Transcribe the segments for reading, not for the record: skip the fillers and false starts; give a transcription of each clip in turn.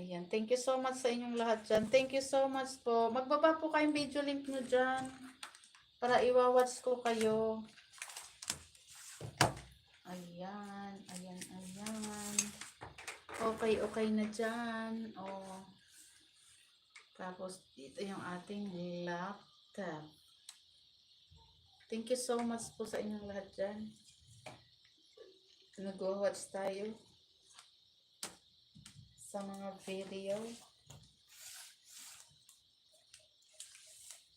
Ayan. Thank you so much sa inyong lahat dyan. Thank you so much po. Magbaba po kayong video link nyo dyan para iwawatch ko kayo. Ayan. Ayan. Ayan. Okay. Okay na dyan. Oh. Tapos dito yung ating laptop. Thank you so much po sa inyong lahat dyan. Nag-watch tayo sa mga video.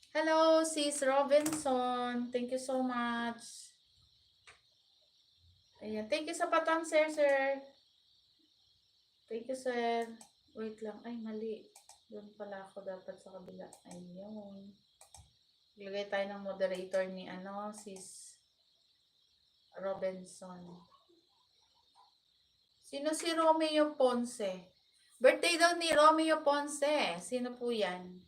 Hello, Sis Robinson. Thank you so much. Ayan. Thank you sa patang, sir. Thank you, sir. Wait lang. Ay, mali. Doon pala ako dapat sa kabila. Ayun. Ilagay tayo ng moderator ni Sis Robinson. Sino si Romeo Ponce? Birthday daw ni Romeo Ponce. Sino po yan?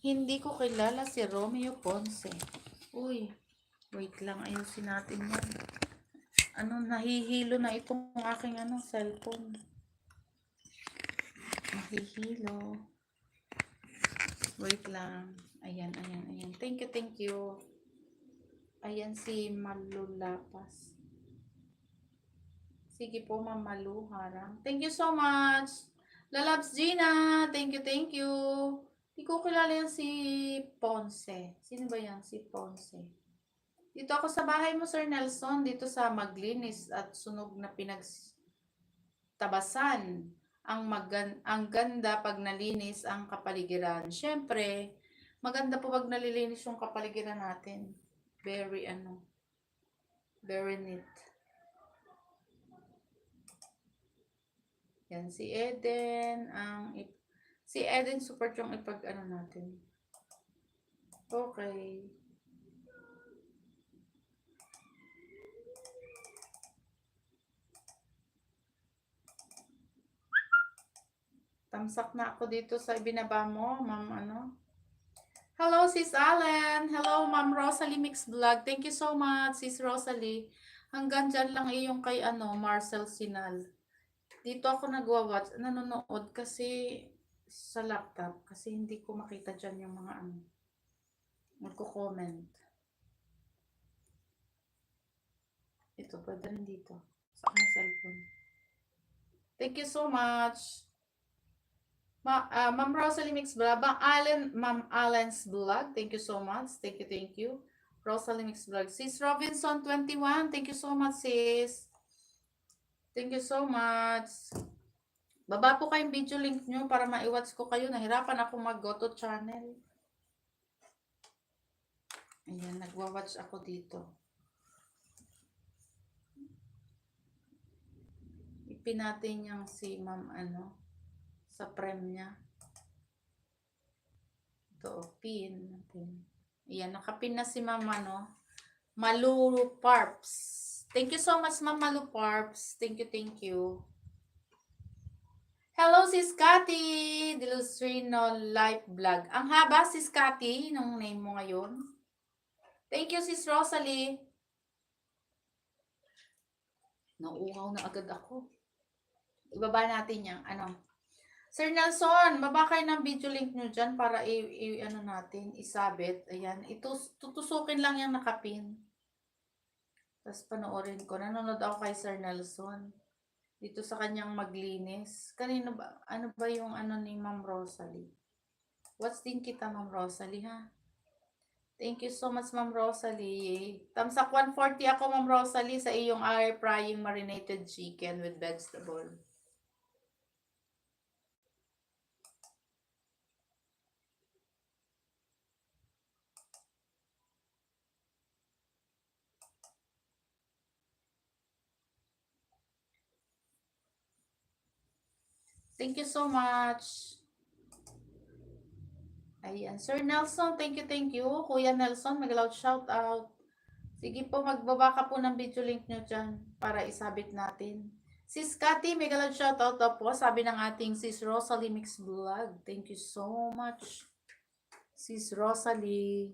Hindi ko kilala si Romeo Ponce. Uy, wait lang. Ayusin natin yan. Nahihilo na itong aking cellphone. Nahihilo. Wait lang. Ayan. Thank you. Ayan si Malulapas. Sige po, Ma'am Malu Harang. Thank you so much. Lalabs Gina. Thank you. Hindi ko kilala yan si Ponce. Sino ba yan? Si Ponce. Dito ako sa bahay mo, Sir Nelson. Dito sa maglinis at sunog na pinagtabasan. Ang ganda pag nalinis ang kapaligiran. Siyempre, maganda po pag nalilinis yung kapaligiran natin. Very neat. Yan, si Eden. Si Eden support yung natin. Okay. Tamsak na ako dito sa ibinaba mo, Ma'am Hello, Sis Allen. Hello, Ma'am Rosalie Mix Vlog. Thank you so much, Sis Rosalie. Hanggang dyan lang iyong kay Marcel Sinal. Dito ako nanonood kasi sa laptop kasi hindi ko makita dyan yung mga magko-comment. Ito, pwede rin dito sa aking cellphone. Thank you so much. Ma'am Rosalie Mix Vlog. Ma'am Allen's Vlog. Thank you so much. Thank you. Rosalie Mix Vlog. Sis Robinson 21. Thank you so much, sis. Thank you so much. Baba po kayong video link nyo para maiwatch ko kayo. Nahirapan ako mag-go to channel. Ayan, nagwa-watch ako dito. Ipin natin yung si Ma'am sa prem niya. Ito, pin natin. Ayan, nakapin na si Ma'am Malu Parps. Thank you so much, Ma'am Malu Parps. Thank you. Hello, Sis Cathy, Dilustrino Life Vlog. Ang haba, Sis Cathy, nung name mo ngayon. Thank you, Sis Rosalie. Nauuhaw na agad ako. Ibaba natin yung Sir Nelson, baba kayo ng video link nyo dyan para natin, isabit. Ayan, tutusukin lang yung nakapin. Tapos panoorin ko. Nanonood ako kay Sir Nelson. Dito sa kanyang maglinis. Kanino ba? Ano ba yung ni Ma'am Rosalie? Watch din kita, Ma'am Rosalie, ha? Thank you so much, Ma'am Rosalie. Tamsak 140 ako, Ma'am Rosalie, sa iyong air frying marinated chicken with vegetable. Thank you so much. Ayan. Sir Nelson, thank you. Kuya Nelson, mag-loud shout out. Sige po, magbaba ka po ng video link nyo dyan para isabit natin. Sis Cathy, mag-loud shout out po. Sabi ng ating Sis Rosalie Mix Vlog. Thank you so much, Sis Rosalie.